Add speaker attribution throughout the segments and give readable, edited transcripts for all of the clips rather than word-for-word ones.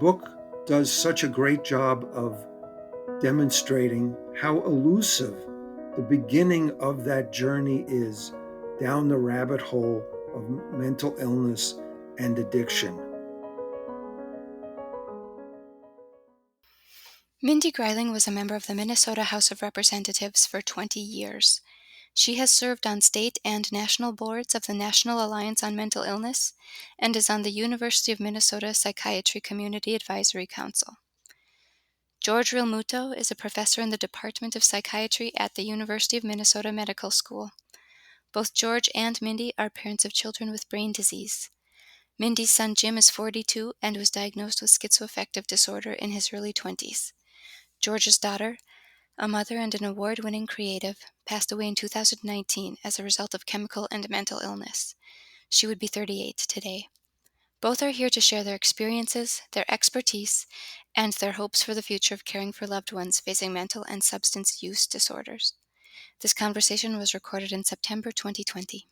Speaker 1: book does such a great job of demonstrating how elusive the beginning of that journey is down the rabbit hole of mental illness and addiction.
Speaker 2: Mindy Greiling was a member of the Minnesota House of Representatives for 20 years. She has served on state and national boards of the National Alliance on Mental Illness and is on the University of Minnesota Psychiatry Community Advisory Council. George Realmuto is a professor in the Department of Psychiatry at the University of Minnesota Medical School. Both George and Mindy are parents of children with brain disease. Mindy's son Jim is 42 and was diagnosed with schizoaffective disorder in his early 20s. George's daughter, a mother and an award-winning creative, passed away in 2019 as a result of chemical and mental illness. She would be 38 today. Both are here to share their experiences, their expertise, and their hopes for the future of caring for loved ones facing mental and substance use disorders. This conversation was recorded in September 2020.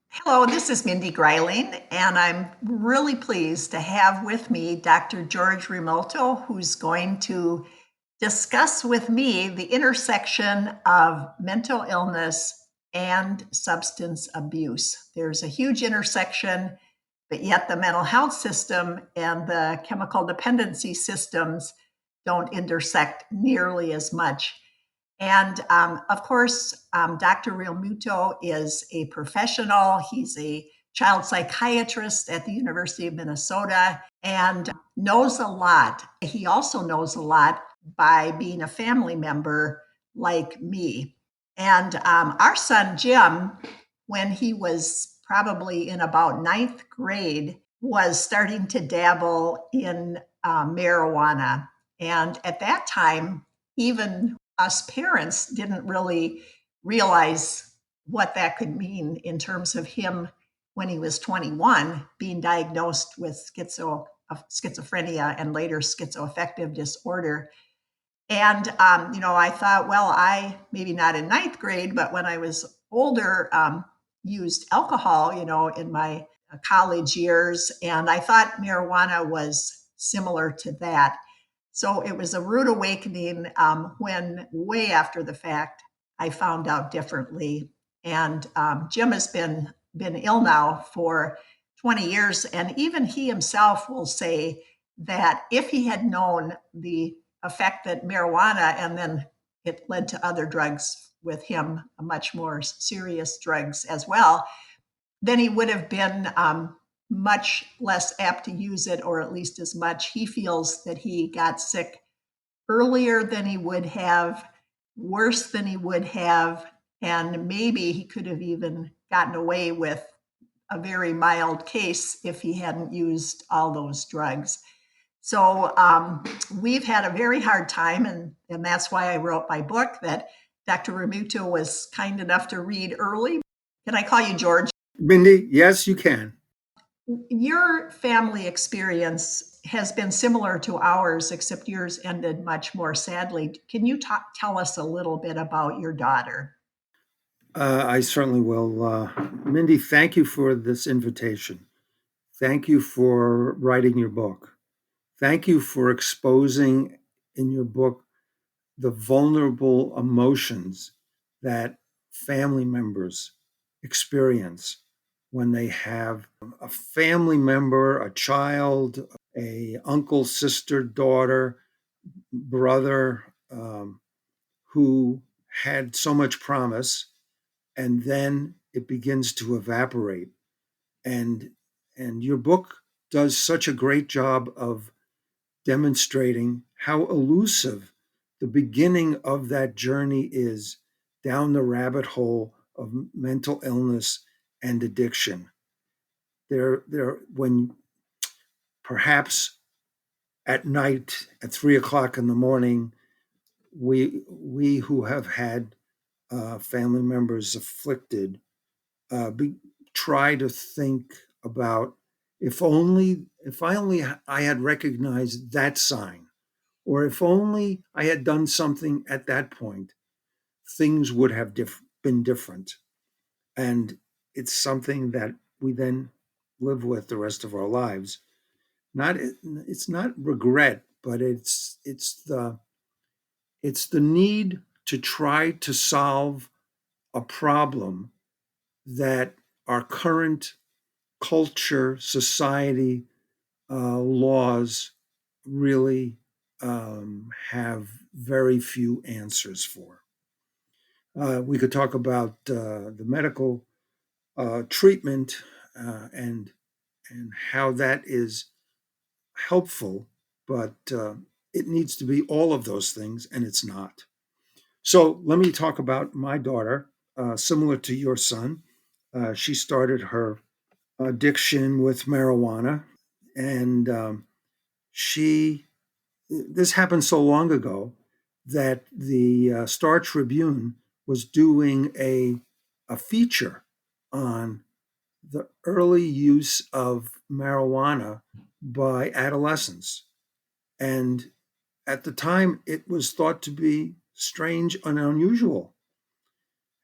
Speaker 3: Hello, this is Mindy Greiling, and I'm really pleased to have with me Dr. George Realmuto, who's going to discuss with me the intersection of mental illness and substance abuse. There's a huge intersection, but yet the mental health system and the chemical dependency systems don't intersect nearly as much. And of course, Dr. Realmuto is a professional. He's a child psychiatrist at the University of Minnesota and knows a lot. He also knows a lot by being a family member like me. And our son, Jim, when he was probably in about ninth grade, was starting to dabble in marijuana. And at that time, even us parents didn't really realize what that could mean in terms of him when he was 21 being diagnosed with schizophrenia and later schizoaffective disorder. And I thought, well, I maybe not in ninth grade, but when I was older, used alcohol, in my college years, and I thought marijuana was similar to that. So it was a rude awakening when, way after the fact, I found out differently. And Jim has been ill now for 20 years, and even he himself will say that if he had known the effect that marijuana, and then it led to other drugs with him, much more serious drugs as well, then he would have been much less apt to use it, or at least as much. He feels that he got sick earlier than he would have, worse than he would have, and maybe he could have even gotten away with a very mild case if he hadn't used all those drugs. So we've had a very hard time, and that's why I wrote my book that Dr. Realmuto was kind enough to read early. Can I call you George?
Speaker 1: Mindy, yes, you can.
Speaker 3: Your family experience has been similar to ours, except yours ended much more sadly. Can you tell us a little bit about your daughter?
Speaker 1: I certainly will. Mindy, thank you for this invitation. Thank you for writing your book. Thank you for exposing in your book the vulnerable emotions that family members experience when they have a family member, a child, a uncle, sister, daughter, brother, who had so much promise, and then it begins to evaporate. And and your book does such a great job of demonstrating how elusive the beginning of that journey is down the rabbit hole of mental illness and addiction. When perhaps at night at 3 o'clock in the morning, we who have had family members afflicted try to think about if I only I had recognized that sign, or if only I had done something at that point, things would have been different. And it's something that we then live with the rest of our lives. not it's not regret, but it's the need to try to solve a problem that our current culture, society, laws really have very few answers for. We could talk about the medical treatment and how that is helpful, but it needs to be all of those things, and it's not. So let me talk about my daughter. Similar to your son, she started her addiction with marijuana, and she this happened so long ago that the Star Tribune was doing a feature on the early use of marijuana by adolescents. And at the time, it was thought to be strange and unusual.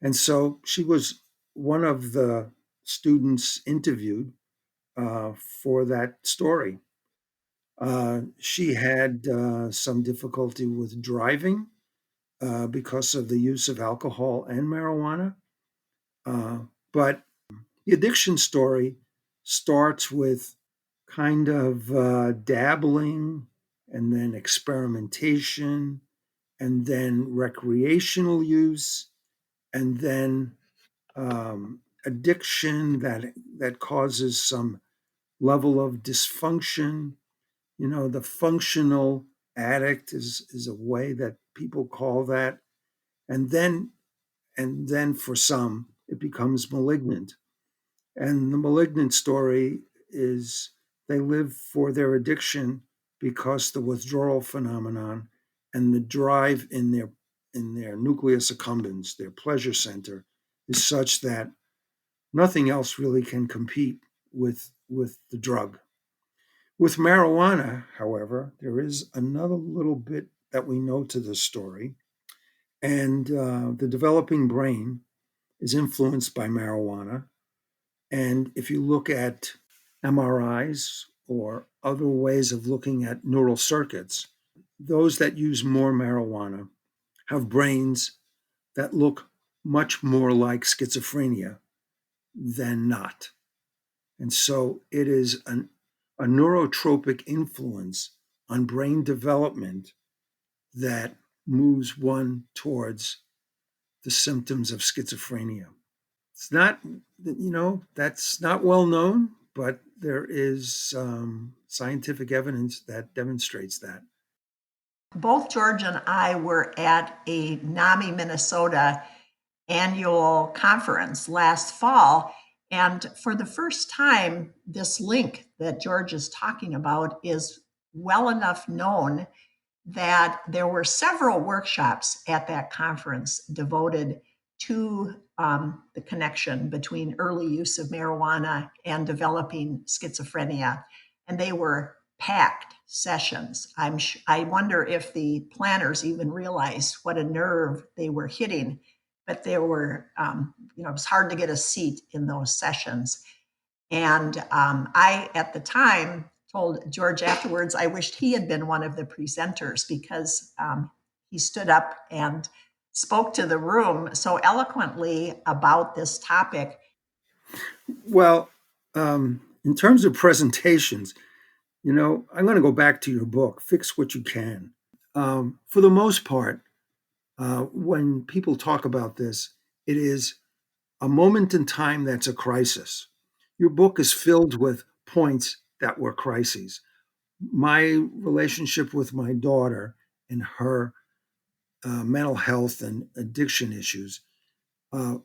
Speaker 1: And so she was one of the students interviewed for that story. She had some difficulty with driving because of the use of alcohol and marijuana. But the addiction story starts with kind of dabbling and then experimentation and then recreational use and then addiction that causes some level of dysfunction. You know, the functional addict is a way that people call that, and then for some it becomes malignant. And the malignant story is they live for their addiction because the withdrawal phenomenon and the drive in their nucleus accumbens, their pleasure center, is such that nothing else really can compete with the drug. With marijuana, however, there is another little bit that we know to this story, and the developing brain is influenced by marijuana. And if you look at MRIs or other ways of looking at neural circuits, those that use more marijuana have brains that look much more like schizophrenia than not. And so it is a neurotropic influence on brain development that moves one towards the symptoms of schizophrenia. It's not, that's not well known, but there is scientific evidence that demonstrates that.
Speaker 3: Both George and I were at a NAMI, Minnesota annual conference last fall. And for the first time, this link that George is talking about is well enough known that there were several workshops at that conference devoted to the connection between early use of marijuana and developing schizophrenia. And they were packed sessions. I wonder if the planners even realized what a nerve they were hitting, but there were, it was hard to get a seat in those sessions. And I, at the time, told George afterwards, I wished he had been one of the presenters because he stood up and spoke to the room so eloquently about this topic.
Speaker 1: Well, in terms of presentations, I'm going to go back to your book, Fix What You Can. For the most part, when people talk about this, it is a moment in time that's a crisis. Your book is filled with points that were crises. My relationship with my daughter and her mental health and addiction issues uh,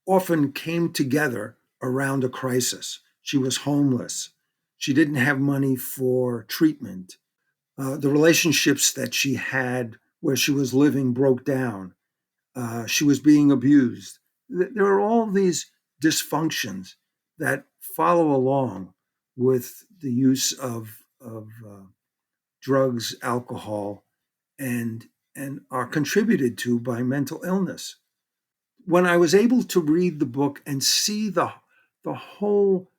Speaker 1: often came together around a crisis. She was homeless. She didn't have money for treatment. The relationships that she had where she was living broke down. She was being abused. There are all these dysfunctions that follow along with the use of drugs, alcohol, and and are contributed to by mental illness. When I was able to read the book and see the whole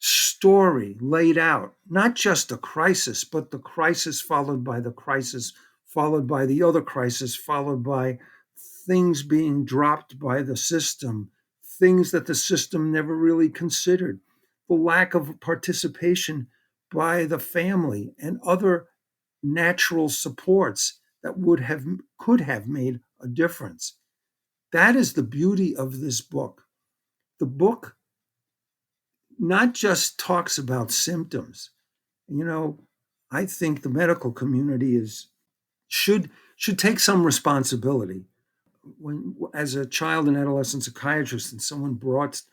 Speaker 1: story laid out, not just a crisis, but the crisis followed by the crisis, followed by the other crisis, followed by things being dropped by the system, things that the system never really considered, the lack of participation by the family and other natural supports that could have made a difference. That is the beauty of this book. The book not just talks about symptoms. You know, I think the medical community is should should take some responsibility. When, as a child and adolescent psychiatrist, and someone brought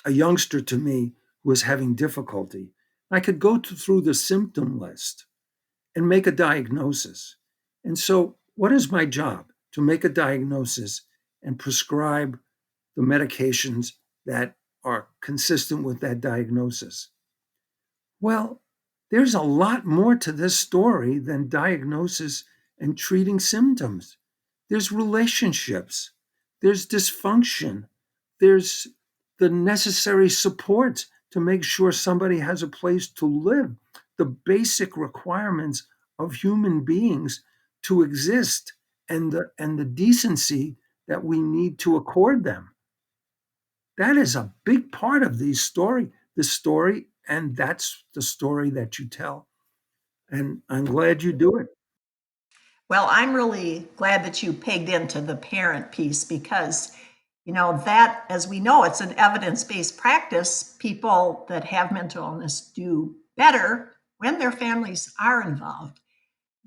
Speaker 1: a youngster to me who was having difficulty, I could go through the symptom list and make a diagnosis. And so, what is my job? To make a diagnosis and prescribe the medications that are consistent with that diagnosis. Well, there's a lot more to this story than diagnosis and treating symptoms. There's relationships, there's dysfunction, there's the necessary support to make sure somebody has a place to live, the basic requirements of human beings to exist, and the decency that we need to accord them. That is a big part of this story, and that's the story that you tell. And I'm glad you do it.
Speaker 3: Well, I'm really glad that you pegged into the parent piece because, that, as we know, it's an evidence based practice. People that have mental illness do better when their families are involved.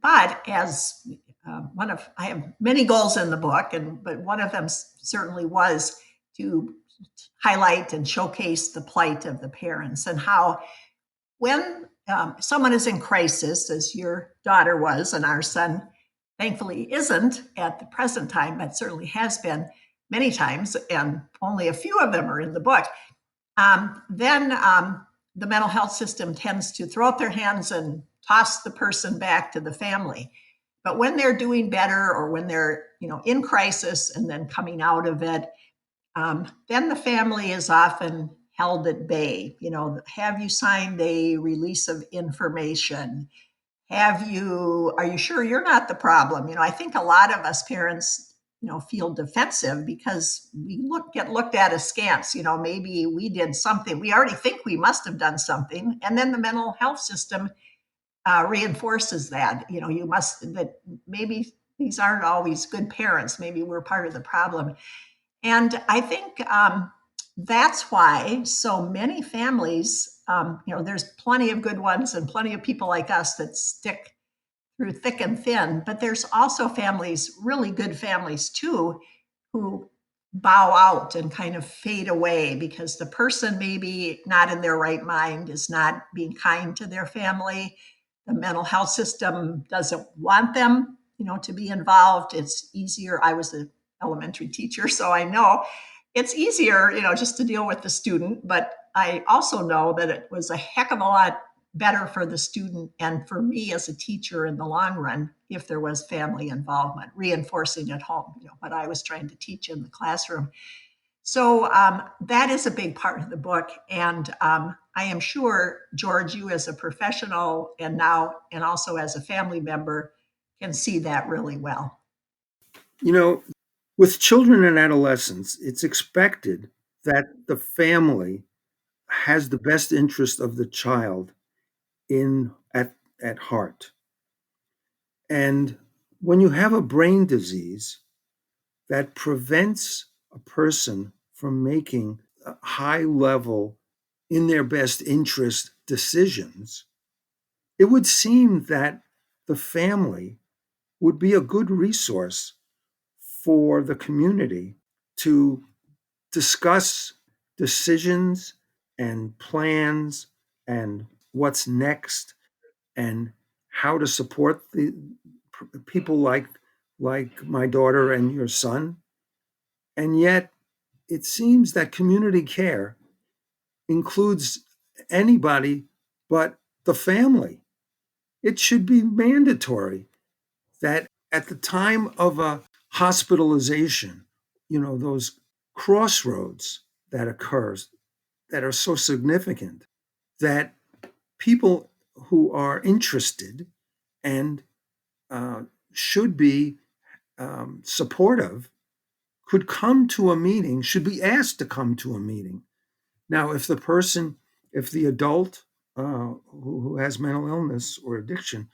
Speaker 3: But as I have many goals in the book, but one of them certainly was to highlight and showcase the plight of the parents and how when someone is in crisis, as your daughter was, and our son thankfully isn't at the present time, but certainly has been many times, and only a few of them are in the book, then the mental health system tends to throw up their hands and toss the person back to the family. But when they're doing better or when they're in crisis and then coming out of it, then the family is often held at bay. Have you signed a release of information? Are you sure you're not the problem? I think a lot of us parents, feel defensive because we get looked at askance. Maybe we did something. We already think we must have done something. And then the mental health system reinforces that. That maybe these aren't always good parents. Maybe we're part of the problem. And I think that's why so many families, there's plenty of good ones and plenty of people like us that stick through thick and thin, but there's also families, really good families too, who bow out and kind of fade away because the person maybe not in their right mind is not being kind to their family. The mental health system doesn't want them, to be involved. It's easier. I was an elementary teacher, so I know it's easier, just to deal with the student. But I also know that it was a heck of a lot better for the student and for me as a teacher in the long run if there was family involvement, reinforcing at home, what I was trying to teach in the classroom. So that is a big part of the book. And I am sure, George, you as a professional and also as a family member can see that really well.
Speaker 1: You know, with children and adolescents, it's expected that the family has the best interest of the child in at heart. And when you have a brain disease that prevents a person from making high level, in their best interest decisions, it would seem that the family would be a good resource for the community to discuss decisions and plans and what's next and how to support the people like my daughter and your son. And yet it seems that community care includes anybody but the family. It should be mandatory that at the time of a hospitalization, those crossroads that occurs that are so significant, that people who are interested and should be supportive could come to a meeting, should be asked to come to a meeting. Now, if the adult who has mental illness or addiction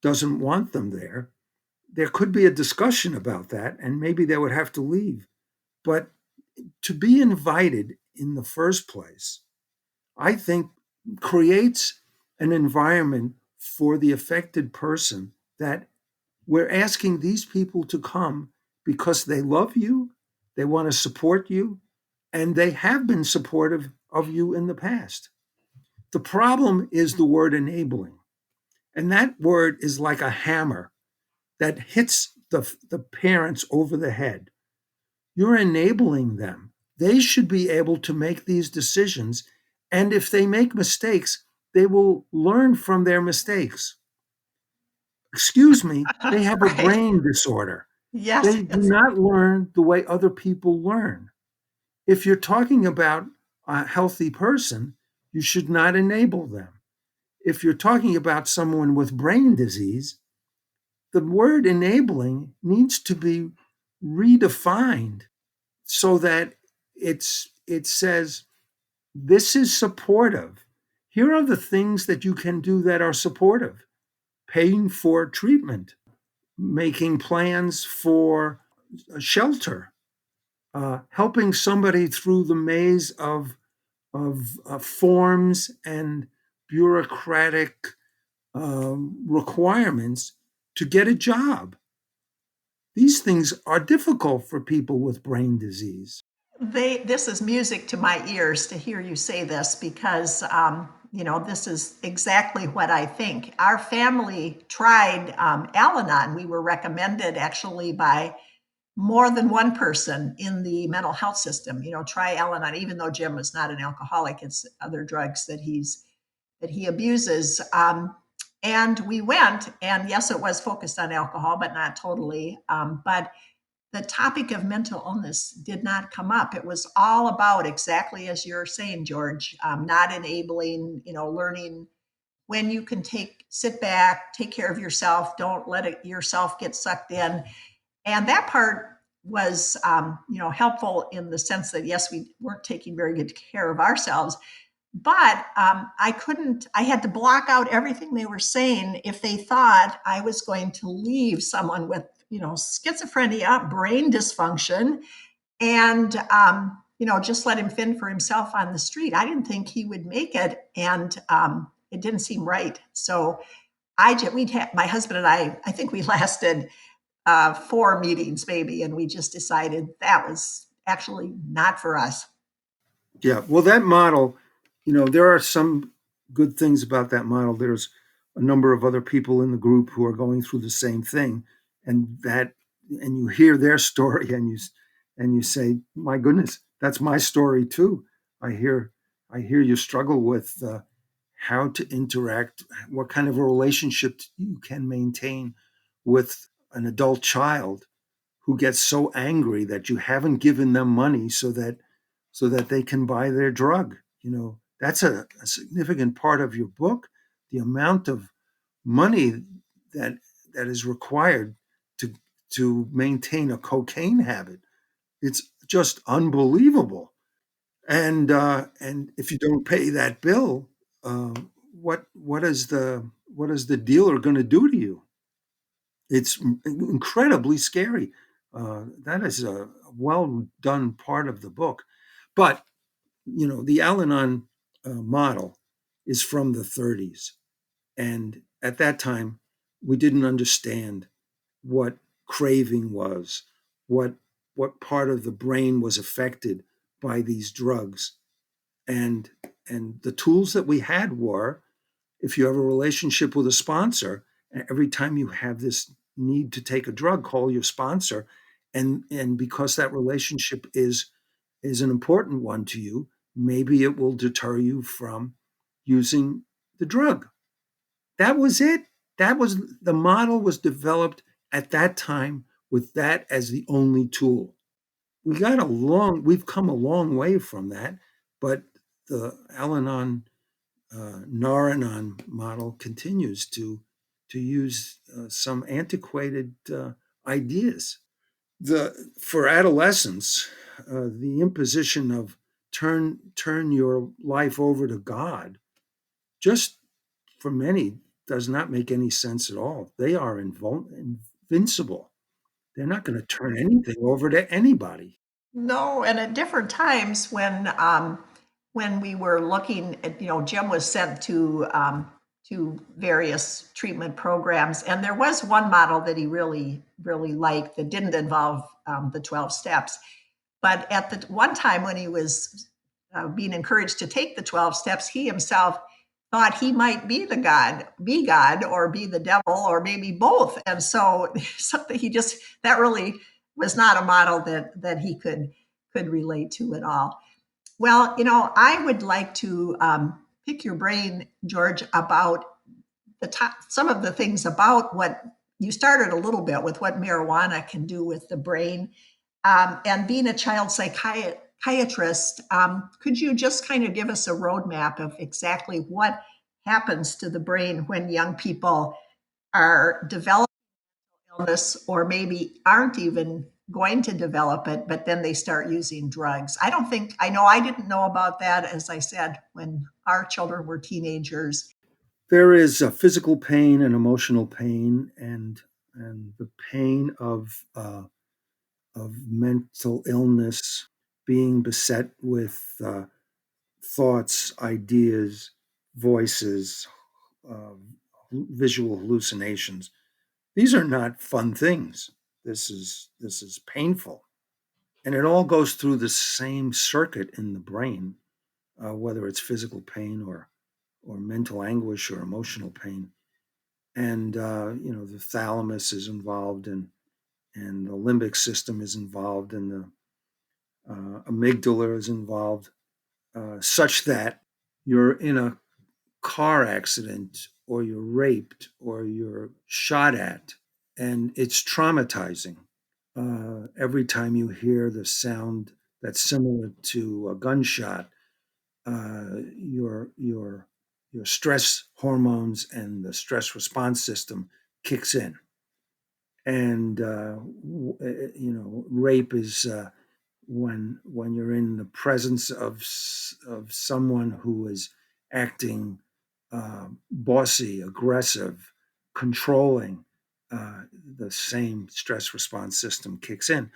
Speaker 1: doesn't want them there could be a discussion about that, and maybe they would have to leave. But to be invited in the first place, I think creates an environment for the affected person that we're asking these people to come because they love you, they want to support you, and they have been supportive of you in the past. The problem is the word enabling. And that word is like a hammer that hits the parents over the head. You're enabling them. They should be able to make these decisions. And if they make mistakes, they will learn from their mistakes. Excuse me, they have a
Speaker 3: Right.
Speaker 1: brain disorder.
Speaker 3: Yes.
Speaker 1: They do not learn the way other people learn. If you're talking about a healthy person, you should not enable them. If you're talking about someone with brain disease, the word enabling needs to be redefined so that it says this is supportive. Here are the things that you can do that are supportive. Paying for treatment, making plans for shelter, helping somebody through the maze of forms and bureaucratic requirements to get a job. These things are difficult for people with brain disease.
Speaker 3: This is music to my ears to hear you say this because, this is exactly what I think. Our family tried Al-Anon. We were recommended actually by more than one person in the mental health system. Try Al-Anon, even though Jim was not an alcoholic. It's other drugs that he abuses. And we went, and yes, it was focused on alcohol, but not totally. But the topic of mental illness did not come up. It was all about exactly as you're saying, George, not enabling, learning when you can sit back, take care of yourself, don't let yourself get sucked in. And that part was, helpful in the sense that, yes, we weren't taking very good care of ourselves, but I had to block out everything they were saying if they thought I was going to leave someone with, schizophrenia, brain dysfunction, and, just let him fend for himself on the street. I didn't think he would make it. And it didn't seem right. So my husband and I think we lasted 4 meetings maybe, and we just decided that was actually not for us.
Speaker 1: Yeah, well, that model, there are some good things about that model. There's a number of other people in the group who are going through the same thing, and you hear their story, and you say, "My goodness, that's my story too." I hear, I hear you struggle with how to interact, what kind of a relationship you can maintain with an adult child who gets so angry that you haven't given them money so that they can buy their drug. That's a significant part of your book. The amount of money that that is required to to maintain a cocaine habit. It's just unbelievable. And if you don't pay that bill, uh, what is the dealer going to do to you? It's incredibly scary. That is a well done part of the book. But the Al-Anon model is from the 30s, and at that time, we didn't understand what craving was, what what part of the brain was affected by these drugs, and and the tools that we had were, if you have a relationship with a sponsor, every time you have this need to take a drug, call your sponsor, and because that relationship is an important one to you, maybe it will deter you from using the drug. That was it. That was the model was developed at that time with that as the only tool. We've come a long way from that, but the Al-Anon Naranon model continues to use some antiquated ideas. For adolescents, the imposition of turn your life over to God just for many does not make any sense at all. They are invincible. They're not going to turn anything over to anybody.
Speaker 3: No, and at different times when we were looking at, Jim was sent to various treatment programs, and there was one model that he really, really liked that didn't involve the 12 steps. But at the one time when he was being encouraged to take the 12 steps, he himself thought he might be God, or be the devil, or maybe both. And so something he just that really was not a model that he could relate to at all. Well, I would like to pick your brain, George, about some of the things about what you started a little bit with what marijuana can do with the brain. And being a child psychiatrist, could you just kind of give us a roadmap of exactly what happens to the brain when young people are developing illness, or maybe aren't even going to develop it, but then they start using drugs? I know I didn't know about that, as I said, when our children were teenagers.
Speaker 1: There is a physical pain and emotional pain, and the pain of mental illness, being beset with thoughts, ideas, voices, uh, visual hallucinations. These are not fun things. This is painful, and it all goes through the same circuit in the brain, whether it's physical pain or mental anguish or emotional pain. And the thalamus is involved, and the limbic system is involved, and the amygdala is involved, such that you're in a car accident or you're raped or you're shot at, and it's traumatizing. Every time you hear the sound that's similar to a gunshot, your stress hormones and the stress response system kicks in. And rape is when you're in the presence of someone who is acting bossy, aggressive, controlling. The same stress response system kicks in,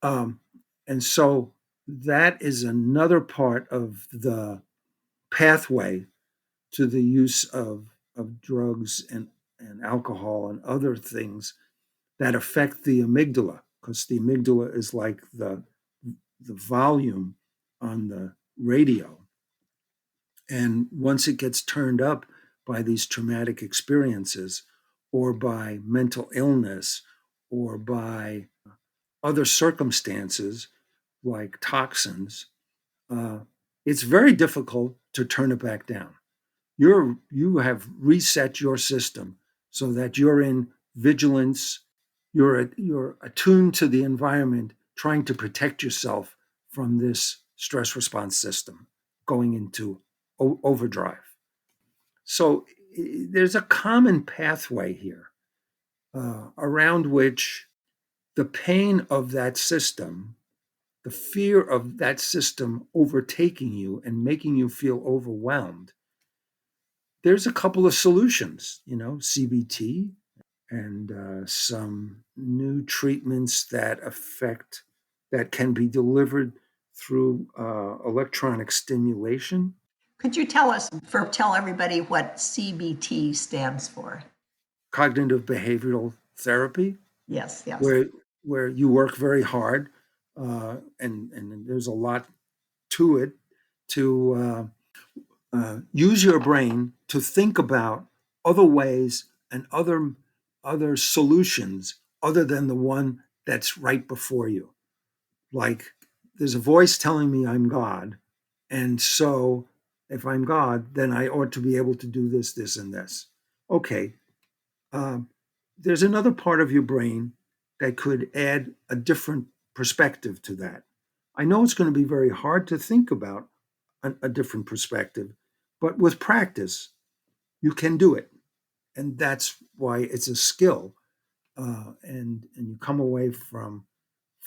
Speaker 1: um, and so that is another part of the pathway to the use of drugs and alcohol and other things that affect the amygdala, because the amygdala is like the volume on the radio. And once it gets turned up by these traumatic experiences, or by mental illness, or by other circumstances like toxins, uh, it's very difficult to turn it back down. You have reset your system so that you're in vigilance. You're attuned to the environment, trying to protect yourself from this stress response system going into overdrive. So there's a common pathway here, around which the pain of that system, the fear of that system overtaking you and making you feel overwhelmed. There's a couple of solutions, CBT, and some new treatments that can be delivered through electronic stimulation.
Speaker 3: Could you tell everybody what CBT stands for?
Speaker 1: Cognitive behavioral therapy,
Speaker 3: Yes, yes.
Speaker 1: where you work very hard, and there's a lot to it, to use your brain to think about other ways and other solutions other than the one that's right before you. Like, there's a voice telling me I'm God, and so if I'm God, then I ought to be able to do this, this, and this. Okay, um, there's another part of your brain that could add a different perspective to that. I know it's going to be very hard to think about a different perspective, But with practice, you can do it. And that's why it's a skill. And you come away from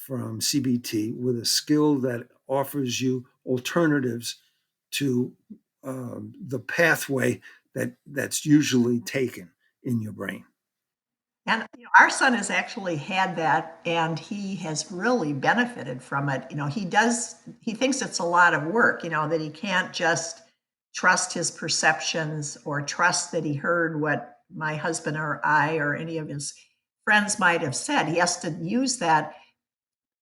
Speaker 1: CBT with a skill that offers you alternatives to the pathway that's usually taken in your brain.
Speaker 3: And our son has actually had that, and he has really benefited from it. He thinks it's a lot of work, that he can't just trust his perceptions or trust that he heard what my husband or I or any of his friends might have said. He has to use that.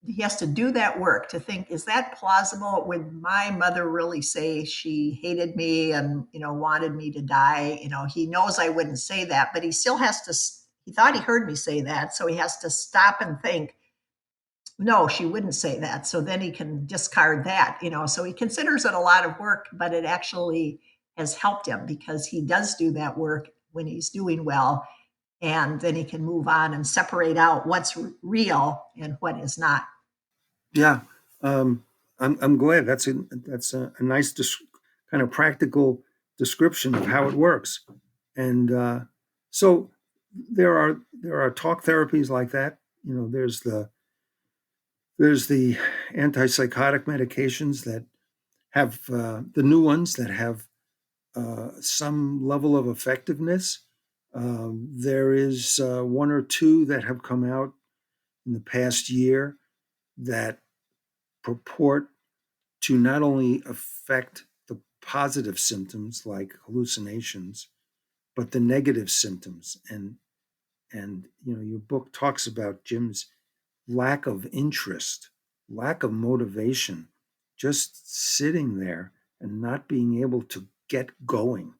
Speaker 3: He has to do that work to think, is that plausible? Would my mother really say she hated me and, wanted me to die? He knows I wouldn't say that, but he still has to, he thought he heard me say that. So he has to stop and think, no, she wouldn't say that. So then he can discard that, so he considers it a lot of work, but it actually has helped him because he does do that work when he's doing well. And then he can move on and separate out what's real and what is not.
Speaker 1: Yeah, I'm glad. That's a nice kind of practical description of how it works. And so there are talk therapies like that. There's the antipsychotic medications that have the new ones that have some level of effectiveness. There is one or two that have come out in the past year that purport to not only affect the positive symptoms like hallucinations, but the negative symptoms. And your book talks about Jim's lack of interest, lack of motivation, just sitting there and not being able to get going.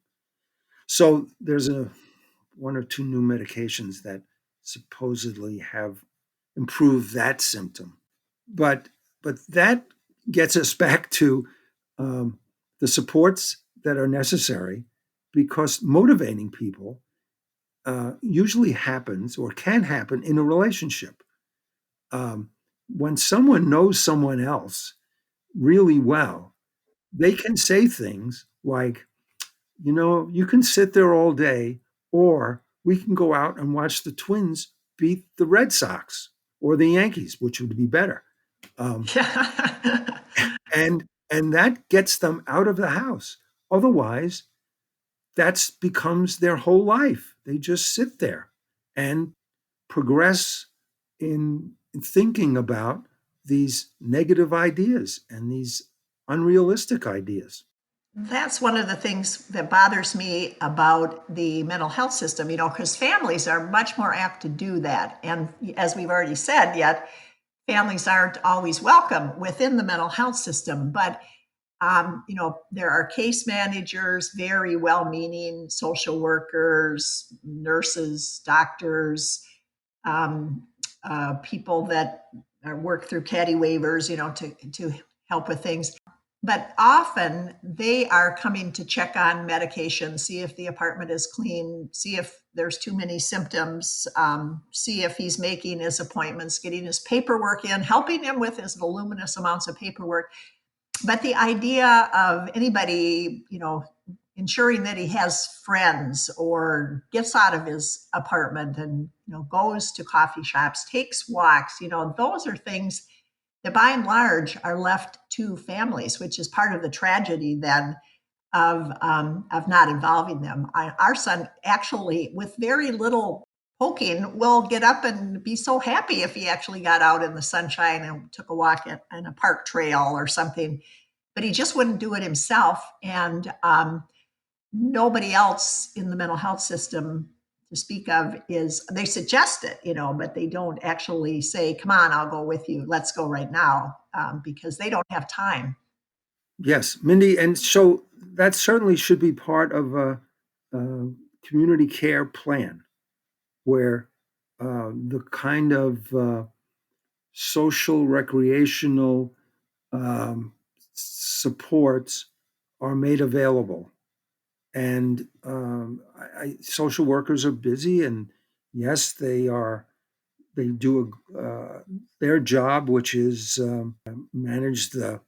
Speaker 1: So there's a one or two new medications that supposedly have improved that symptom. But that gets us back to um, the supports that are necessary, because motivating people usually happens or can happen in a relationship. Um, when someone knows someone else really well, they can say things like, you can sit there all day, or we can go out and watch the Twins beat the Red Sox or the Yankees, which would be better. Um,
Speaker 3: Yeah.
Speaker 1: and that gets them out of the house. Otherwise, that becomes their whole life. They just sit there and progress in thinking about these negative ideas and these unrealistic ideas.
Speaker 3: That's one of the things that bothers me about the mental health system, because families are much more apt to do that. And as we've already said, yet families aren't always welcome within the mental health system. But, there are case managers, very well meaning social workers, nurses, doctors, um, people that work through caddy waivers, to help with things. But often they are coming to check on medication, see if the apartment is clean, see if there's too many symptoms, see if he's making his appointments, getting his paperwork in, helping him with his voluminous amounts of paperwork. But the idea of anybody, ensuring that he has friends or gets out of his apartment and, goes to coffee shops, takes walks, those are things that by and large are left to families, which is part of the tragedy then of not involving them. Our son actually, with very little poking, will get up and be so happy if he actually got out in the sunshine and took a walk in a park trail or something. But he just wouldn't do it himself, and nobody else in the mental health system to speak of is, they suggest it, but they don't actually say, come on, I'll go with you, let's go right now, because they don't have time.
Speaker 1: Yes, Mindy, and so that certainly should be part of a community care plan where the kind of social, recreational supports are made available. And social workers are busy, and yes, they do their job, which is manage the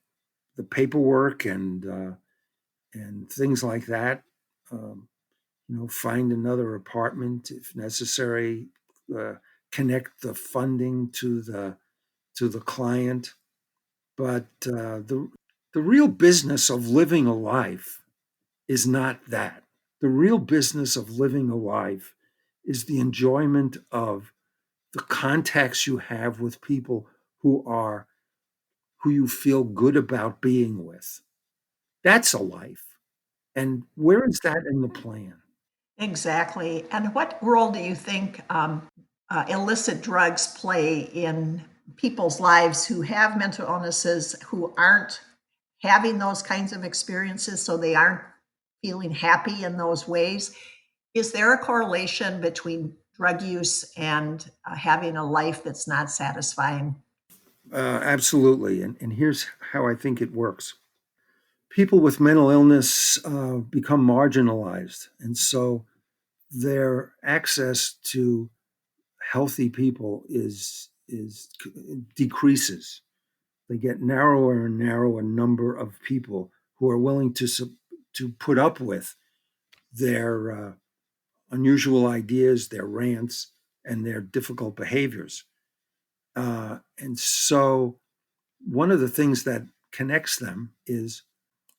Speaker 1: paperwork and things like that. Um, find another apartment if necessary. Uh, Connect the funding to the client, but the real business of living a life is not that. The real business of living a life is the enjoyment of the contacts you have with people who you feel good about being with. That's a life. And where is that in the plan?
Speaker 3: Exactly. And what role do you think illicit drugs play in people's lives who have mental illnesses, who aren't having those kinds of experiences, so they aren't feeling happy in those ways? Is there a correlation between drug use and having a life that's not satisfying?
Speaker 1: Absolutely. And here's how I think it works. People with mental illness become marginalized. And so their access to healthy people is decreases. They get narrower and narrower number of people who are willing to put up with their unusual ideas, their rants, and their difficult behaviors. And so, one of the things that connects them is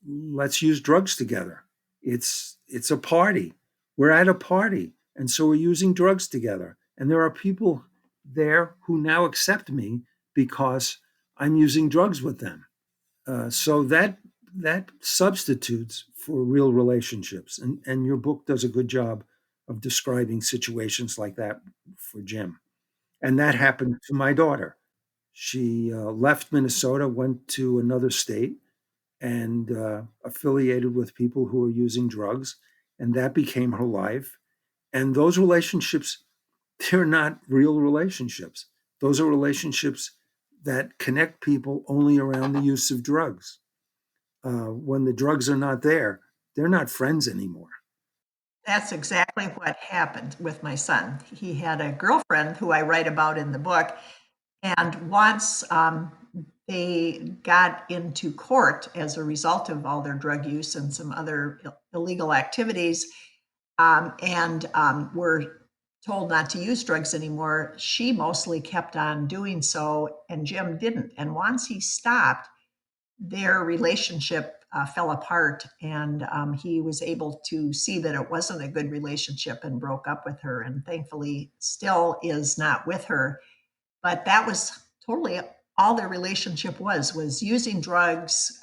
Speaker 1: let's use drugs together. It's a party. We're at a party, and so we're using drugs together. And there are people there who now accept me because I'm using drugs with them. So that substitutes for real relationships, and your book does a good job of describing situations like that for Jim. And that happened to my daughter. She left Minnesota, went to another state, and affiliated with people who were using drugs, and that became her life. And those relationships, they're not real relationships. Those are relationships that connect people only around the use of drugs. When the drugs are not there, they're not friends anymore.
Speaker 3: That's exactly what happened with my son. He had a girlfriend who I write about in the book, and once they got into court as a result of all their drug use and some other illegal activities, and were told not to use drugs anymore, she mostly kept on doing so, and Jim didn't. And once he stopped, their relationship fell apart, and he was able to see that it wasn't a good relationship and broke up with her, and thankfully still is not with her. But that was totally all their relationship was using drugs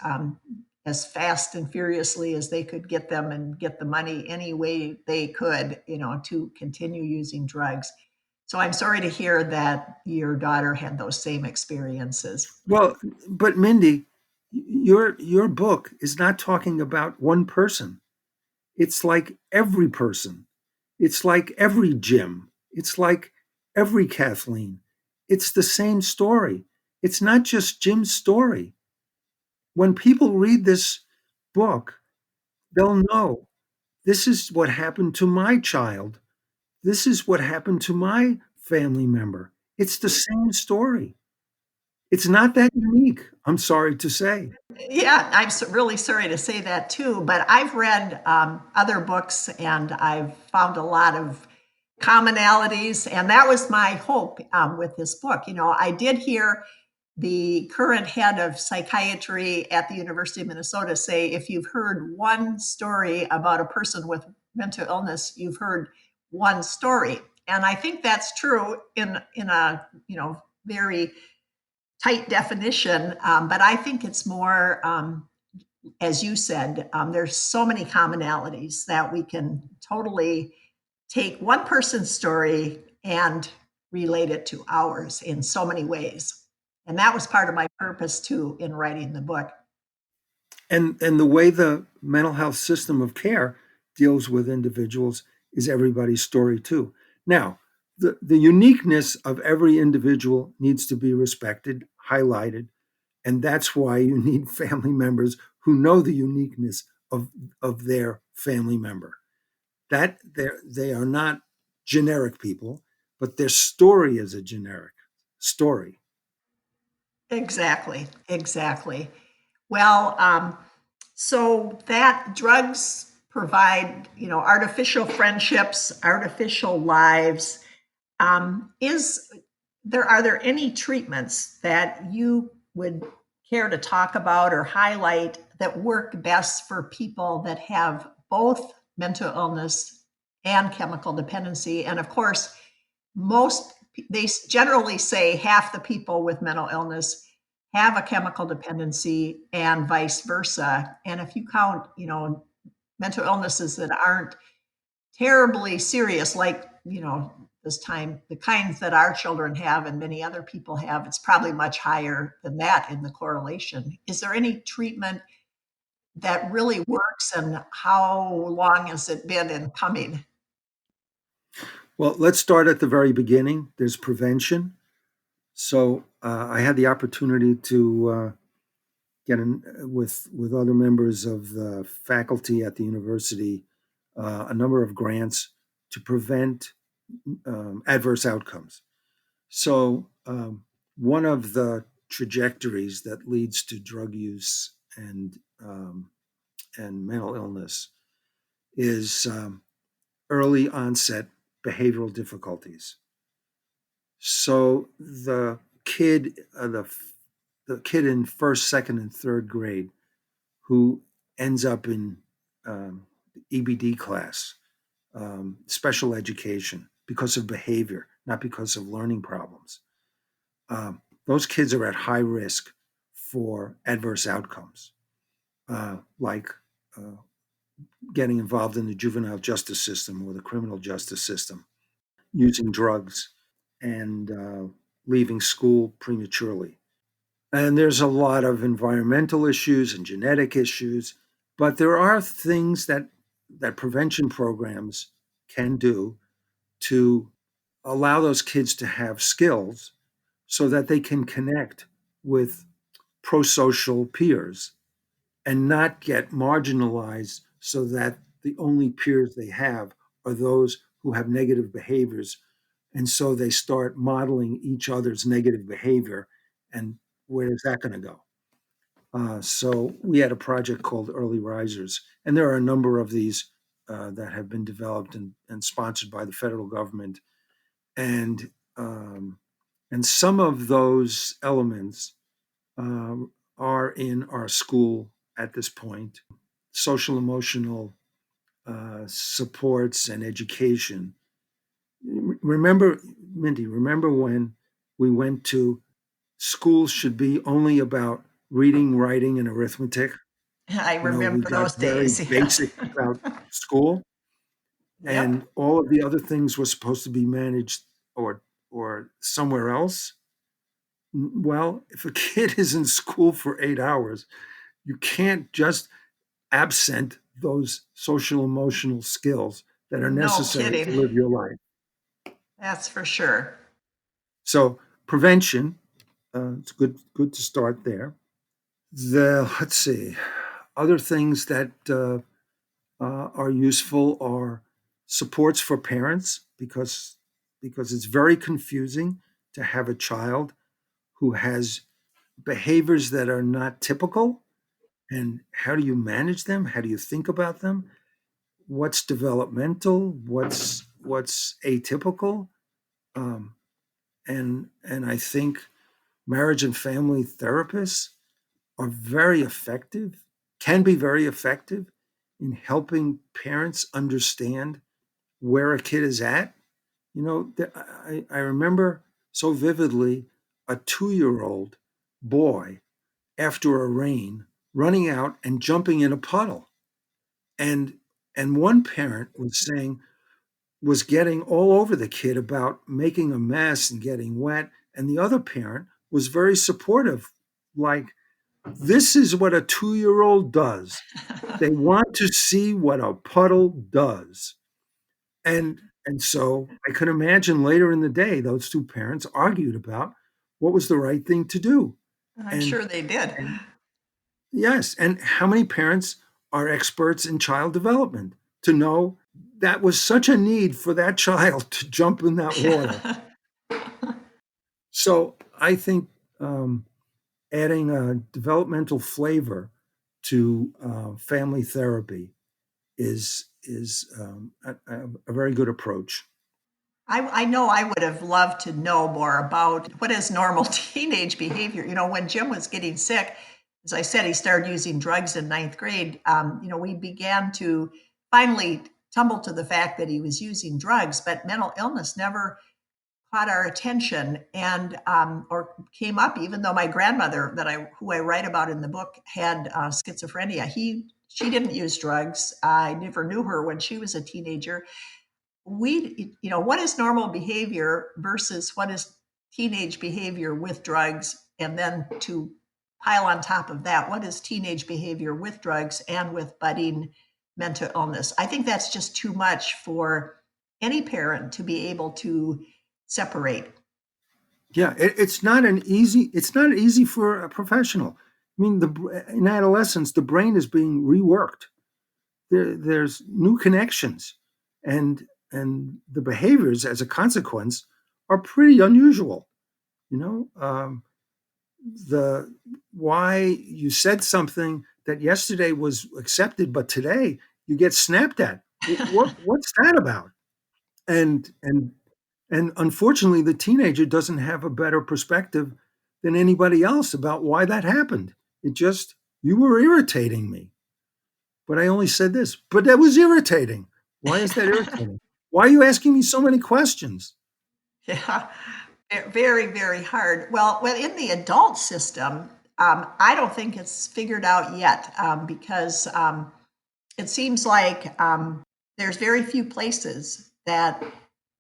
Speaker 3: as fast and furiously as they could get them and get the money any way they could, to continue using drugs. So I'm sorry to hear that your daughter had those same experiences.
Speaker 1: Well, but Mindy, your book is not talking about one person. It's like every person. It's like every Jim. It's like every Kathleen. It's the same story. It's not just Jim's story. When people read this book, they'll know this is what happened to my child. This is what happened to my family member. It's the same story. It's not that unique, I'm sorry to say.
Speaker 3: Yeah, I'm really sorry to say that too, but I've read other books and I've found a lot of commonalities, and that was my hope with this book. I did hear the current head of psychiatry at the University of Minnesota say, if you've heard one story about a person with mental illness, you've heard one story. And I think that's true in a very tight definition, but I think it's more, as you said, there's so many commonalities that we can totally take one person's story and relate it to ours in so many ways. And that was part of my purpose too in writing the book.
Speaker 1: And the way the mental health system of care deals with individuals is everybody's story too. Now, the uniqueness of every individual needs to be respected, highlighted, and that's why you need family members who know the uniqueness of their family member. That they are not generic people, but their story is a generic story.
Speaker 3: Exactly, exactly. Well, So that drugs provide, artificial friendships, artificial lives. Are there any treatments that you would care to talk about or highlight that work best for people that have both mental illness and chemical dependency? And of course, they generally say half the people with mental illness have a chemical dependency and vice versa. And if you count, mental illnesses that aren't terribly serious, like, this time, the kinds that our children have and many other people have, it's probably much higher than that in the correlation. Is there any treatment that really works, and how long has it been in coming?
Speaker 1: Well, let's start at the very beginning. There's prevention. So I had the opportunity to get in with other members of the faculty at the university a number of grants to prevent adverse outcomes. So one of the trajectories that leads to drug use and mental illness is early onset behavioral difficulties. So the kid in first, second, and third grade who ends up in EBD class, special education, because of behavior, not because of learning problems. Those kids are at high risk for adverse outcomes, like uh, getting involved in the juvenile justice system or the criminal justice system, using drugs, and leaving school prematurely. And there's a lot of environmental issues and genetic issues, but there are things that prevention programs can do to allow those kids to have skills so that they can connect with pro-social peers and not get marginalized so that the only peers they have are those who have negative behaviors. And so they start modeling each other's negative behavior. And where is that going to go? So we had a project called Early Risers, and there are a number of these that have been developed and sponsored by the federal government. And um, and some of those elements uh, are in our school at this point. Social emotional supports and education. Remember, Mindy, remember when we went to schools should be only about reading, writing, and arithmetic?
Speaker 3: I
Speaker 1: We
Speaker 3: remember
Speaker 1: got
Speaker 3: those
Speaker 1: very
Speaker 3: days. Yes.
Speaker 1: basic about school,
Speaker 3: Yep.
Speaker 1: and all of the other things were supposed to be managed or somewhere else. Well, if a kid is in school for 8 hours, you can't just absent those social emotional skills that are
Speaker 3: No
Speaker 1: necessary to
Speaker 3: kidding.
Speaker 1: live your life.
Speaker 3: That's for sure.
Speaker 1: So prevention, it's good to start there. Let's see, other things that are useful are supports for parents because it's very confusing to have a child who has behaviors that are not typical. And how do you manage them? How do you think about them? What's developmental? What's atypical? Um, and I think marriage and family therapists are very effective, can be very effective in helping parents understand where a kid is at. I remember so vividly a 2 year old boy after a rain running out and jumping in a puddle. And and one parent was getting all over the kid about making a mess and getting wet. And the other parent was very supportive, like, this is what a 2 year old does. They want to see what a puddle does. And so I could imagine later in the day, those two parents argued about what was the right thing to do.
Speaker 3: I'm
Speaker 1: And,
Speaker 3: sure they did.
Speaker 1: and yes, and how many parents are experts in child development to know that was such a need for that child to jump in that water? So I think adding a developmental flavor to family therapy is a very good approach.
Speaker 3: I know I would have loved to know more about what is normal teenage behavior. When Jim was getting sick, as I said, he started using drugs in ninth grade. We began to finally tumble to the fact that he was using drugs, but mental illness never caught our attention and or came up. Even though my grandmother, who I write about in the book, had schizophrenia, she didn't use drugs. I never knew her when she was a teenager. What is normal behavior versus what is teenage behavior with drugs, and then to pile on top of that, what is teenage behavior with drugs and with budding mental illness? I think that's just too much for any parent to be able to separate.
Speaker 1: Yeah, it's not easy for a professional. I mean, in adolescence, the brain is being reworked. There's new connections, and the behaviors as a consequence are pretty unusual. You know, the why you said something that yesterday was accepted, but today you get snapped at. What's that about? And unfortunately, the teenager doesn't have a better perspective than anybody else about why that happened. It just, you were irritating me. But I only said this, but that was irritating. Why is that irritating? Why are you asking me so many questions?
Speaker 3: Yeah, very, very hard. Well, in the adult system, I don't think it's figured out yet because it seems like there's very few places that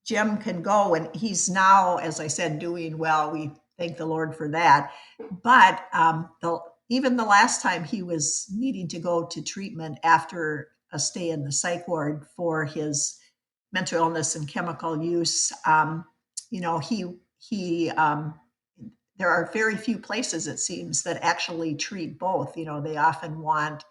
Speaker 3: Jim can go, and he's now, as I said, doing well. We thank the Lord for that. But even the last time he was needing to go to treatment after a stay in the psych ward for his mental illness and chemical use, he there are very few places, it seems, that actually treat both. They often want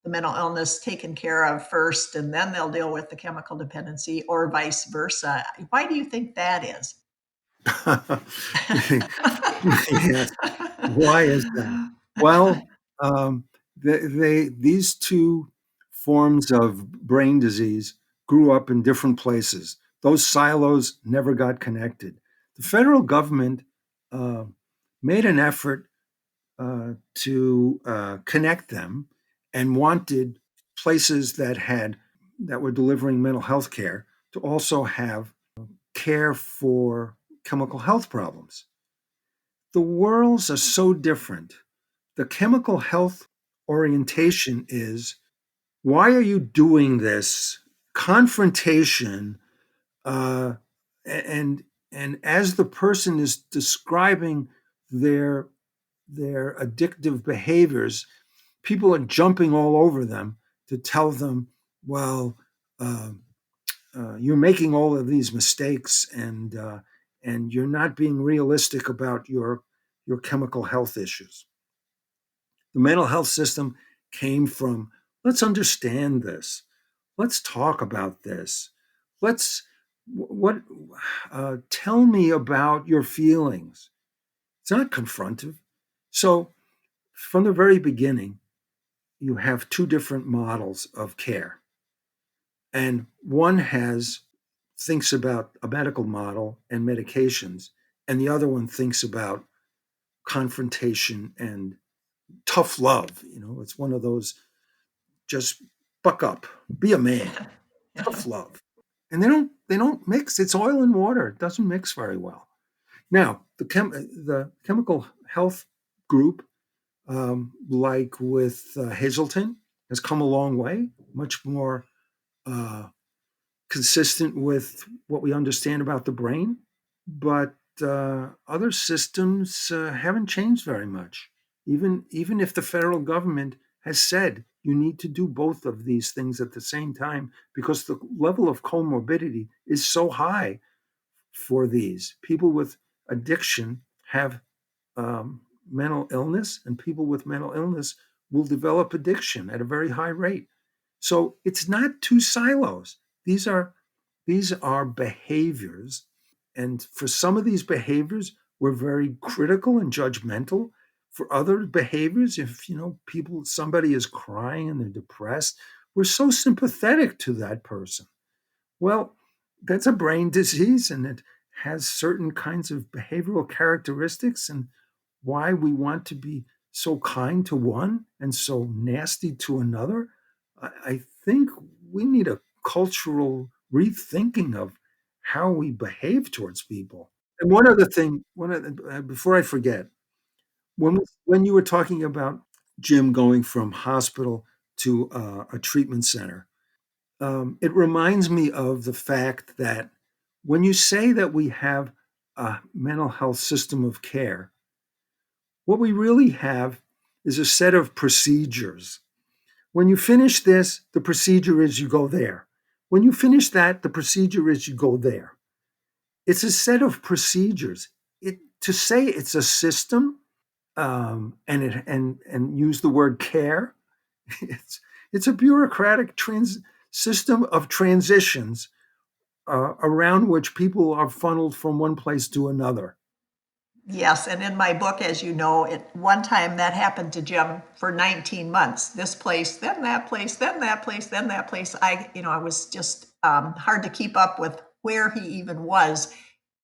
Speaker 3: the mental illness taken care of first, and then they'll deal with the chemical dependency, or vice versa. Why do you think that is?
Speaker 1: Yes. Why is that? Well, these two forms of brain disease grew up in different places. Those silos never got connected. The federal government uh, made an effort to connect them and wanted places that were delivering mental health care to also have care for chemical health problems. The worlds are so different. The chemical health orientation is, why are you doing this? Confrontation, uh, and as the person is describing their addictive behaviors, people are jumping all over them to tell them, well, uh, you're making all of these mistakes, and you're not being realistic about your chemical health issues. The mental health system came from, let's understand this, let's talk about this, let's what tell me about your feelings. It's not confrontive. So from the very beginning, you have two different models of care, and one has thinks about a medical model and medications, and the other one thinks about confrontation and tough love. It's one of those, just buck up, be a man, tough love. And they don't mix. It's oil and water. It doesn't mix very well. Now, the chemical health group, like with Hazelton, has come a long way, much more uh, consistent with what we understand about the brain. But other systems haven't changed very much. Even if the federal government has said you need to do both of these things at the same time because the level of comorbidity is so high for these people with addiction have mental illness, and people with mental illness will develop addiction at a very high rate. So it's not two silos. These are behaviors, and for some of these behaviors, we're very critical and judgmental. For other behaviors, if somebody is crying and they're depressed, we're so sympathetic to that person. Well, that's a brain disease and it has certain kinds of behavioral characteristics, and why we want to be so kind to one and so nasty to another. I think we need a cultural rethinking of how we behave towards people. And one other thing, before I forget, when you were talking about Jim going from hospital to a treatment center, it reminds me of the fact that when you say that we have a mental health system of care, what we really have is a set of procedures. When you finish this, the procedure is you go there. When you finish that, the procedure is you go there. It's a set of procedures. To say it's a system, and use the word care, it's it's a bureaucratic system of transitions around which people are funneled from one place to another.
Speaker 3: Yes, and in my book, as you know, at one time that happened to Jim for 19 months. This place, then that place, then that place, then that place. I was just hard to keep up with where he even was,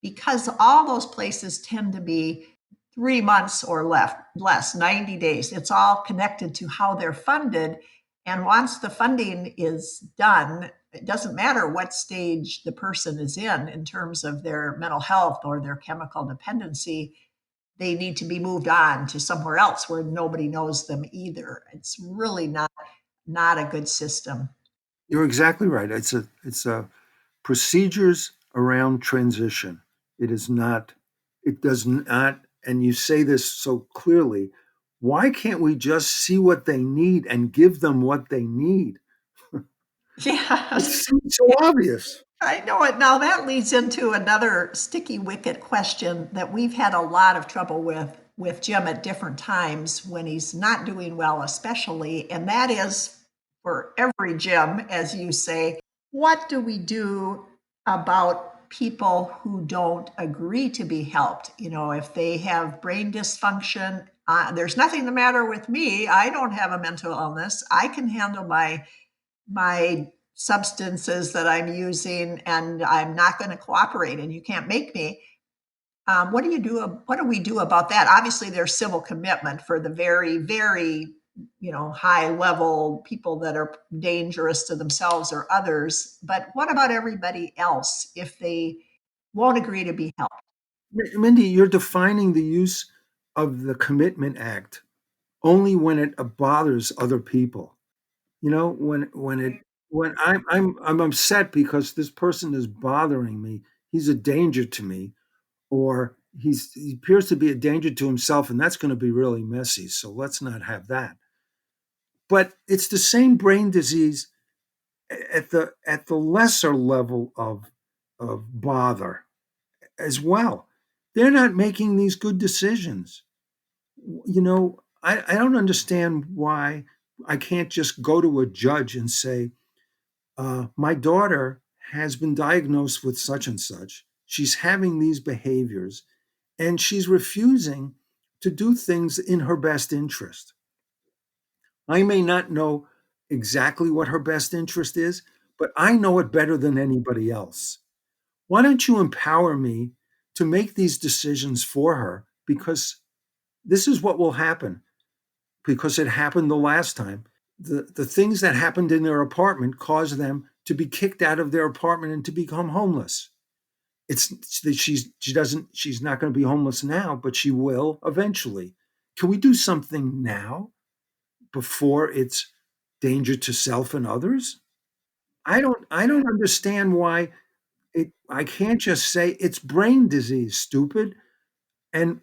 Speaker 3: because all those places tend to be 3 months or less, 90 days. It's all connected to how they're funded. And once the funding is done, it doesn't matter what stage the person is in terms of their mental health or their chemical dependency. They need to be moved on to somewhere else where nobody knows them either. It's really not a good system.
Speaker 1: You're exactly right. It's a procedures around transition. It is not. It does not. And you say this so clearly. Why can't we just see what they need and give them what they need? It
Speaker 3: Yes.
Speaker 1: seems so obvious.
Speaker 3: I know it. Now that leads into another sticky wicket question that we've had a lot of trouble with Jim at different times when he's not doing well, especially, and that is for every Jim, as you say, what do we do about people who don't agree to be helped? If they have brain dysfunction, there's nothing the matter with me. I don't have a mental illness. I can handle my substances that I'm using, and I'm not going to cooperate, and you can't make me. What do you do? What do we do about that? Obviously, there's civil commitment for the very, very, high level people that are dangerous to themselves or others. But what about everybody else if they won't agree to be helped?
Speaker 1: Mindy, you're defining the use of the Commitment Act only when it bothers other people. When I'm upset because this person is bothering me, he's a danger to me, or he appears to be a danger to himself, and that's going to be really messy. So let's not have that. But it's the same brain disease at the lesser level of bother as well. They're not making these good decisions. I don't understand why I can't just go to a judge and say, my daughter has been diagnosed with such and such. She's having these behaviors and she's refusing to do things in her best interest. I may not know exactly what her best interest is, but I know it better than anybody else. Why don't you empower me to make these decisions for her? Because this is what will happen, because it happened the last time. The things that happened in their apartment caused them to be kicked out of their apartment and to become homeless. It's that she's not going to be homeless now, but she will eventually. Can we do something now before it's danger to self and others? I don't understand why I can't just say it's brain disease, stupid, and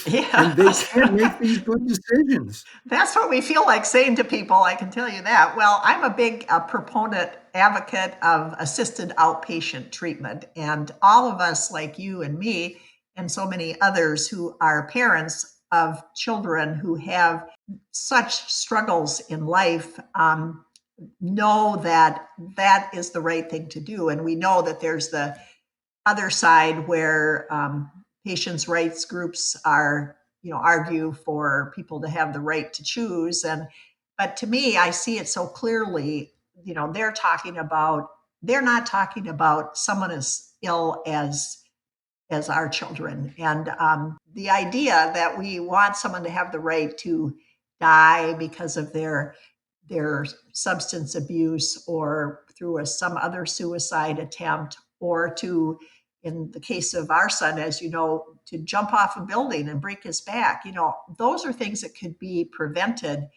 Speaker 3: Yeah.
Speaker 1: and they can't make these good decisions.
Speaker 3: That's what we feel like saying to people, I can tell you that. Well, I'm a big proponent, advocate of assisted outpatient treatment. And all of us, like you and me, and so many others who are parents of children who have such struggles in life, know that that is the right thing to do. And we know that there's the other side where patients' rights groups are argue for people to have the right to choose. But to me, I see it so clearly. They're not talking about someone as ill as our children. And the idea that we want someone to have the right to die because of their substance abuse or through some other suicide attempt, or to, in the case of our son, as you know, to jump off a building and break his back, those are things that could be prevented.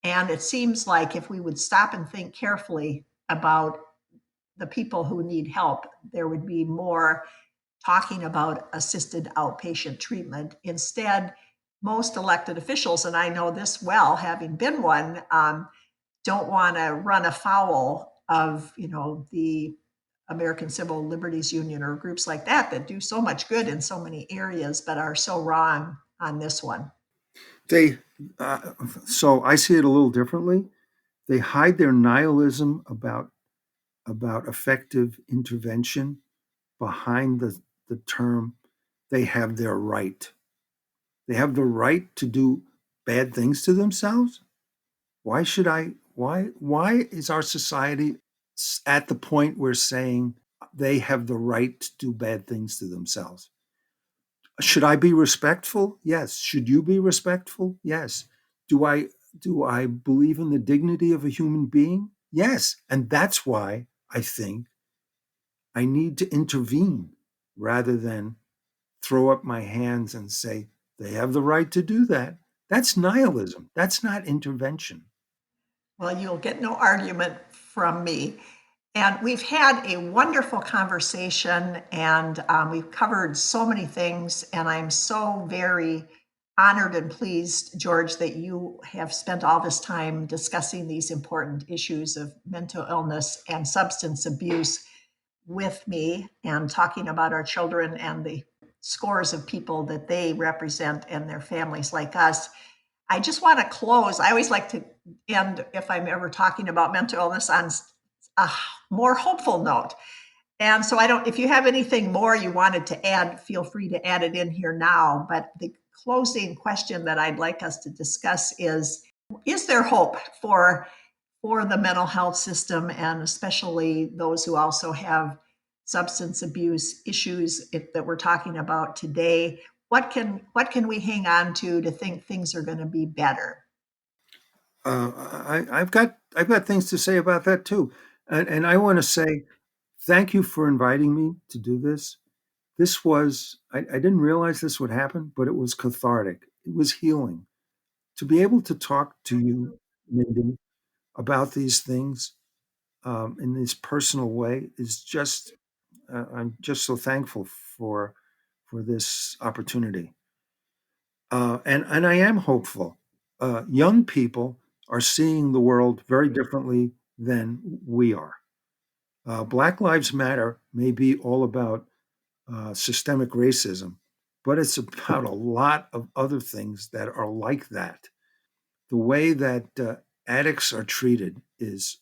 Speaker 3: And it seems like if we would stop and think carefully about the people who need help, there would be more talking about assisted outpatient treatment. Instead, most elected officials, and I know this well, having been one, don't want to run afoul of the American Civil Liberties Union or groups like that do so much good in so many areas, but are so wrong on this one.
Speaker 1: They, so I see it a little differently. They hide their nihilism about effective intervention behind the term they have their right. They have the right to do bad things to themselves. Why should I? Why is our society at the point where saying they have the right to do bad things to themselves? Should I be respectful? Yes. Should you be respectful? Yes. Do I believe in the dignity of a human being? Yes. And that's why I think I need to intervene rather than throw up my hands and say they have the right to do that. That's nihilism. That's not intervention.
Speaker 3: Well, you'll get no argument from me. And we've had a wonderful conversation, and we've covered so many things. And I'm so very honored and pleased, George, that you have spent all this time discussing these important issues of mental illness and substance abuse with me, and talking about our children and the scores of people that they represent and their families like us. I just want to close. I always like to end, if I'm ever talking about mental illness, on a more hopeful note. And so if you have anything more you wanted to add, feel free to add it in here now. But the closing question that I'd like us to discuss is there hope for the mental health system, and especially those who also have substance abuse issues that we're talking about today? What can we hang on to think things are going to be better?
Speaker 1: I've got things to say about that too, and I want to say thank you for inviting me to do this. This was I didn't realize this would happen, but it was cathartic. It was healing to be able to talk to you, Mindy, about these things in this personal way is just I'm just so thankful for this opportunity. And I am hopeful. Young people are seeing the world very differently than we are. Black Lives Matter may be all about systemic racism, but it's about a lot of other things that are like that. The way that addicts are treated is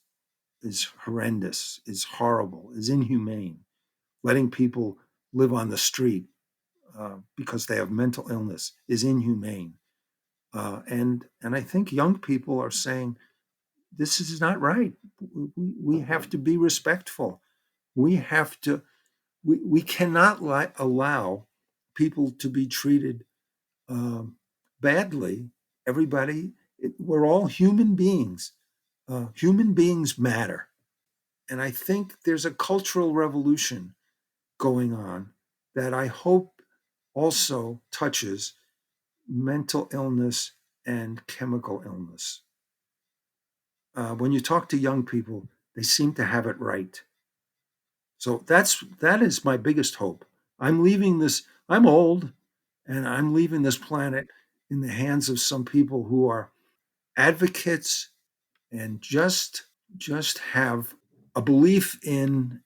Speaker 1: horrendous, is horrible, is inhumane. Letting people live on the street because they have mental illness is inhumane. And I think young people are saying this is not right. We have to be respectful. We have to. We cannot allow people to be treated badly. Everybody, we're all human beings. Human beings matter, and I think there's a cultural revolution going on that I hope also touches mental illness and chemical illness. When you talk to young people, they seem to have it right. So that is my biggest hope. I'm leaving this. I'm old, and I'm leaving this planet in the hands of some people who are advocates and just have a belief in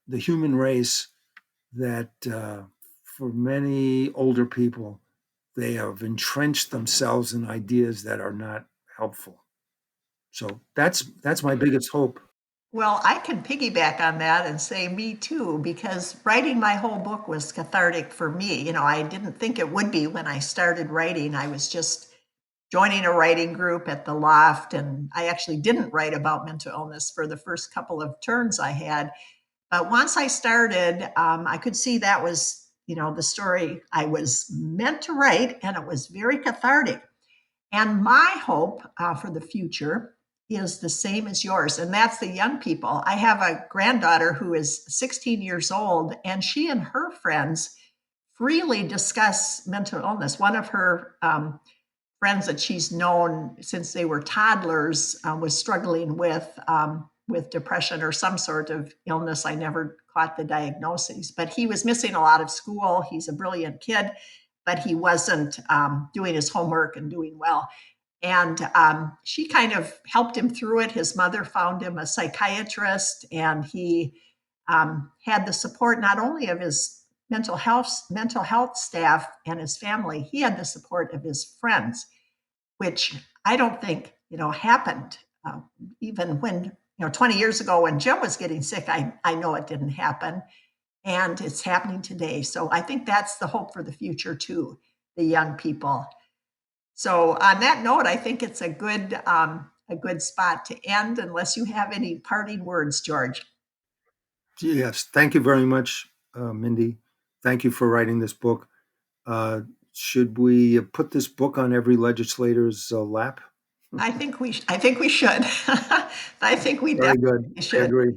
Speaker 1: the human race that for many older people they have entrenched themselves in ideas that are not helpful. So that's my biggest hope.
Speaker 3: Well, I can piggyback on that and say me too, because writing my whole book was cathartic for me. I didn't think it would be when I started writing. I was just joining a writing group at the Loft, and I actually didn't write about mental illness for the first couple of turns I had. But once I started, I could see that was, the story I was meant to write, and it was very cathartic. And my hope for the future is the same as yours, and that's the young people. I have a granddaughter who is 16 years old, and she and her friends freely discuss mental illness. One of her friends that she's known since they were toddlers was struggling with depression or some sort of illness. I never caught the diagnosis, but he was missing a lot of school. He's a brilliant kid, but he wasn't doing his homework and doing well. And she kind of helped him through it. His mother found him a psychiatrist, and he had the support not only of his mental health staff and his family. He had the support of his friends, which I don't think happened even when 20 years ago when Jim was getting sick. I know it didn't happen, and it's happening today. So I think that's the hope for the future too, the young people. So on that note, I think it's a good spot to end, unless you have any parting words, George.
Speaker 1: Yes, thank you very much, Mindy. Thank you for writing this book. Uh, should we put this book on every legislator's lap?
Speaker 3: I think we should. I think we
Speaker 1: Very good.
Speaker 3: definitely
Speaker 1: I
Speaker 3: should.
Speaker 1: agree.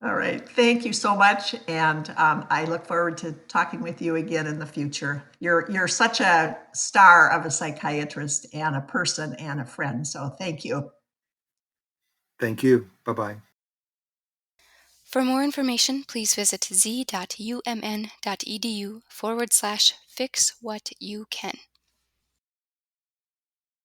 Speaker 3: All right. Thank you so much, and I look forward to talking with you again in the future. You're such a star of a psychiatrist and a person and a friend. So thank you.
Speaker 1: Thank you. Bye bye.
Speaker 2: For more information, please visit z.umn.edu/fix what you can.